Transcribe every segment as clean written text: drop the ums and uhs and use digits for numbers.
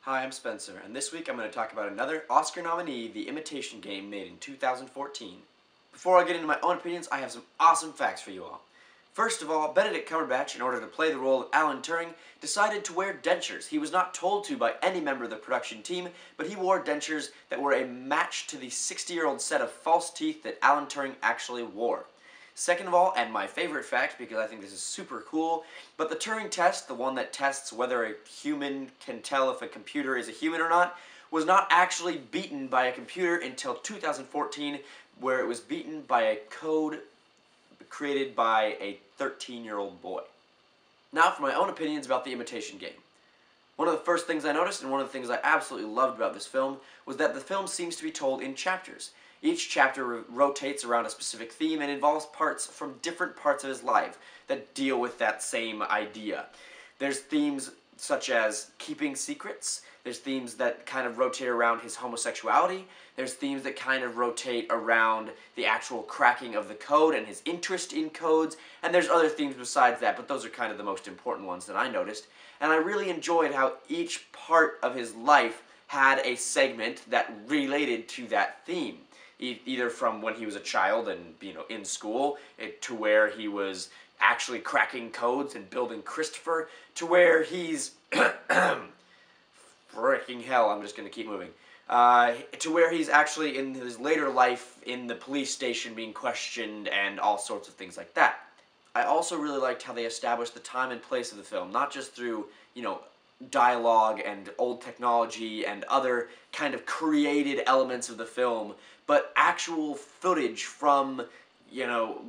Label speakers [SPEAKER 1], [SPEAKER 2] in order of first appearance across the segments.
[SPEAKER 1] Hi, I'm Spencer, and this week I'm going to talk about another Oscar nominee, The Imitation Game, made in 2014. Before I get into my own opinions, I have some awesome facts for you all. First of all, Benedict Cumberbatch, in order to play the role of Alan Turing, decided to wear dentures. He was not told to by any member of the production team, but he wore dentures that were a match to the 60-year-old set of false teeth that Alan Turing actually wore. Second of all, and my favorite fact, because I think this is super cool, but the Turing test, the one that tests whether a human can tell if a computer is a human or not, was not actually beaten by a computer until 2014, where it was beaten by a code created by a 13-year-old boy. Now for my own opinions about The Imitation Game. One of the first things I noticed, and one of the things I absolutely loved about this film, was that the film seems to be told in chapters. Each chapter rotates around a specific theme and involves parts from different parts of his life that deal with that same idea. There's themes such as keeping secrets, there's themes that kind of rotate around his homosexuality, there's themes that kind of rotate around the actual cracking of the code and his interest in codes, and there's other themes besides that, but those are kind of the most important ones that I noticed. And I really enjoyed how each part of his life had a segment that related to that theme. Either from when he was a child and in school, to where he was actually cracking codes and building Christopher, to where he's freaking hell. I'm just gonna keep moving. To where he's actually in his later life in the police station being questioned and all sorts of things like that. I also really liked how they established the time and place of the film, not just through dialogue and old technology and other kind of created elements of the film, but actual footage from,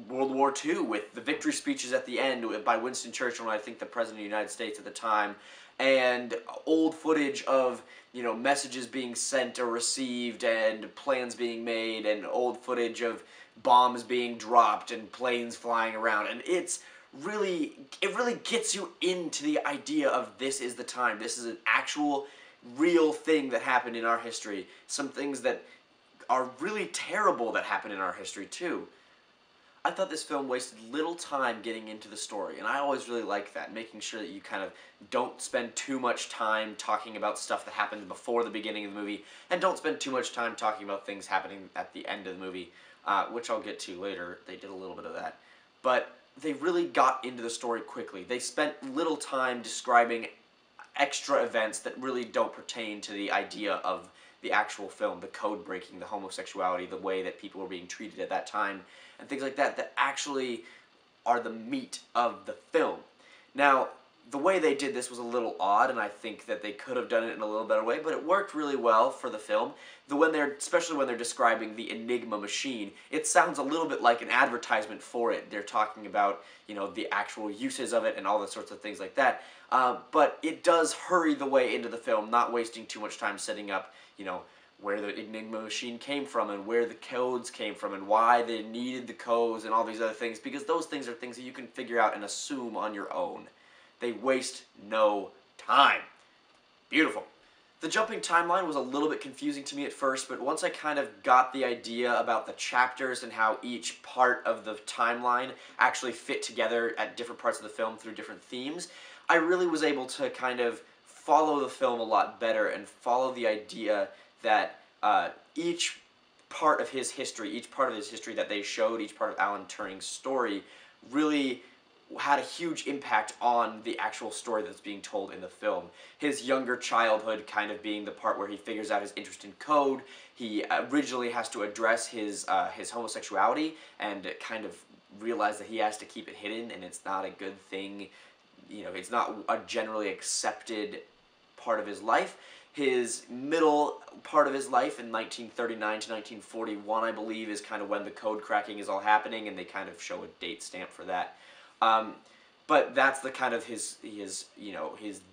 [SPEAKER 1] World War II, with the victory speeches at the end by Winston Churchill, and I think the President of the United States at the time, and old footage of, messages being sent or received, and plans being made, and old footage of bombs being dropped and planes flying around, and it really gets you into the idea of this is the time. This is an actual, real thing that happened in our history. Some things that are really terrible that happened in our history, too. I thought this film wasted little time getting into the story, and I always really like that, making sure that you kind of don't spend too much time talking about stuff that happened before the beginning of the movie, and don't spend too much time talking about things happening at the end of the movie, which I'll get to later. They did a little bit of that. But they really got into the story quickly. They spent little time describing extra events that really don't pertain to the idea of the actual film, the code breaking, the homosexuality, the way that people were being treated at that time, and things like that, that actually are the meat of the film. Now, the way they did this was a little odd, and I think that they could have done it in a little better way, but it worked really well for the film. Especially when they're describing the Enigma machine, it sounds a little bit like an advertisement for it. They're talking about, the actual uses of it and all the sorts of things like that. But it does hurry the way into the film, not wasting too much time setting up, where the Enigma machine came from and where the codes came from and why they needed the codes and all these other things, because those things are things that you can figure out and assume on your own. They waste no time. Beautiful. The jumping timeline was a little bit confusing to me at first, but once I kind of got the idea about the chapters and how each part of the timeline actually fit together at different parts of the film through different themes, I really was able to kind of follow the film a lot better and follow the idea that each part of his history that they showed, each part of Alan Turing's story, really had a huge impact on the actual story that's being told in the film. His younger childhood kind of being the part where he figures out his interest in code. He originally has to address his homosexuality and kind of realize that he has to keep it hidden, and it's not a good thing. It's not a generally accepted part of his life. His middle part of his life in 1939 to 1941, I believe, is kind of when the code cracking is all happening, and they kind of show a date stamp for that. But that's the kind of his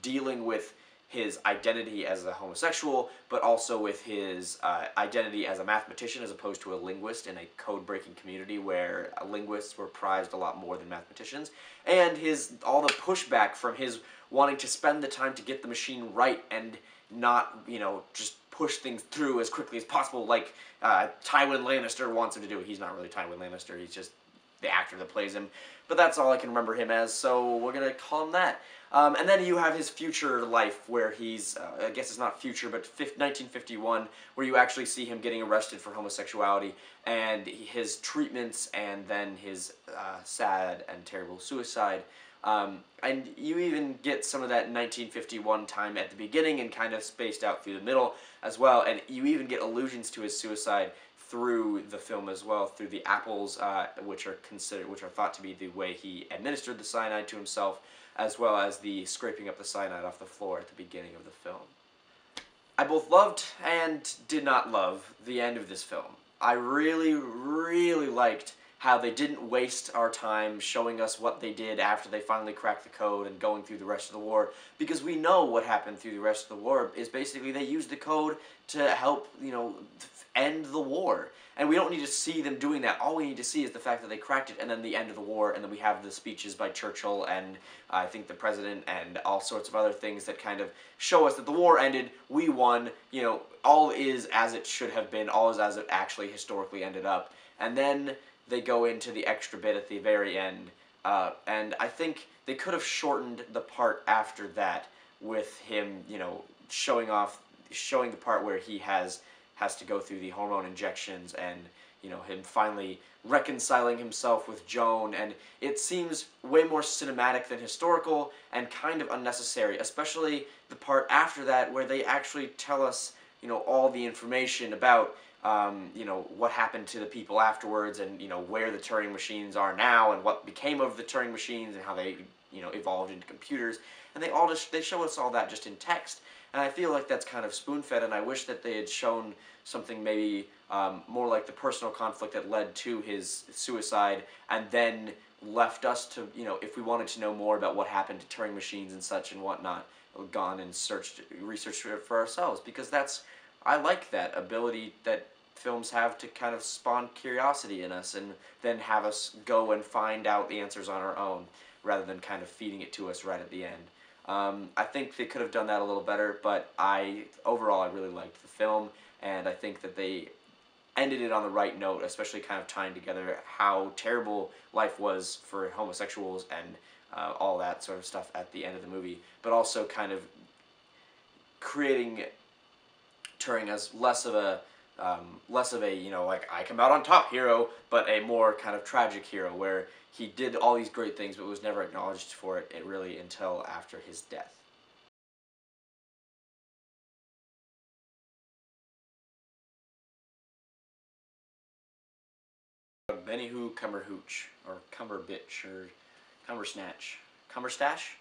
[SPEAKER 1] dealing with his identity as a homosexual, but also with his identity as a mathematician as opposed to a linguist in a code-breaking community where linguists were prized a lot more than mathematicians, and all the pushback from his wanting to spend the time to get the machine right and not, just push things through as quickly as possible like Tywin Lannister wants him to do. He's not really Tywin Lannister, he's just the actor that plays him. but that's all I can remember him as, so we're gonna call him that. And then you have his future life, where he's, I guess it's not future, but 1951, where you actually see him getting arrested for homosexuality, and his treatments, and then his sad and terrible suicide. And you even get some of that 1951 time at the beginning and kind of spaced out through the middle as well, and you even get allusions to his suicide through the film as well, through the apples, which are thought to be the way he administered the cyanide to himself, as well as the scraping up the cyanide off the floor at the beginning of the film. I both loved and did not love the end of this film. I really, really liked how they didn't waste our time showing us what they did after they finally cracked the code and going through the rest of the war, because we know what happened through the rest of the war is basically they used the code to help, end the war. And we don't need to see them doing that. All we need to see is the fact that they cracked it, and then the end of the war, and then we have the speeches by Churchill and I think the president and all sorts of other things that kind of show us that the war ended, we won, all is as it should have been, all is as it actually historically ended up. And then they go into the extra bit at the very end, and I think they could have shortened the part after that with him, showing the part where he has to go through the hormone injections and, him finally reconciling himself with Joan, and it seems way more cinematic than historical and kind of unnecessary, especially the part after that where they actually tell us, all the information about, what happened to the people afterwards, and, where the Turing machines are now, and what became of the Turing machines, and how they, evolved into computers, and they show us all that just in text. And I feel like that's kind of spoon-fed, and I wish that they had shown something maybe more like the personal conflict that led to his suicide, and then left us to, if we wanted to know more about what happened to Turing machines and such and whatnot, gone and researched it for ourselves, because I like that ability that films have to kind of spawn curiosity in us and then have us go and find out the answers on our own, rather than kind of feeding it to us right at the end. I think they could have done that a little better, but overall I really liked the film, and I think that they ended it on the right note, especially kind of tying together how terrible life was for homosexuals and all that sort of stuff at the end of the movie, but also kind of creating Turing as less of a I come out on top hero, but a more kind of tragic hero, where he did all these great things but was never acknowledged for it really until after his death. Benny Who Cumber Hooch, or Cumber Bitch, or Cumber Snatch. Cumber Stash?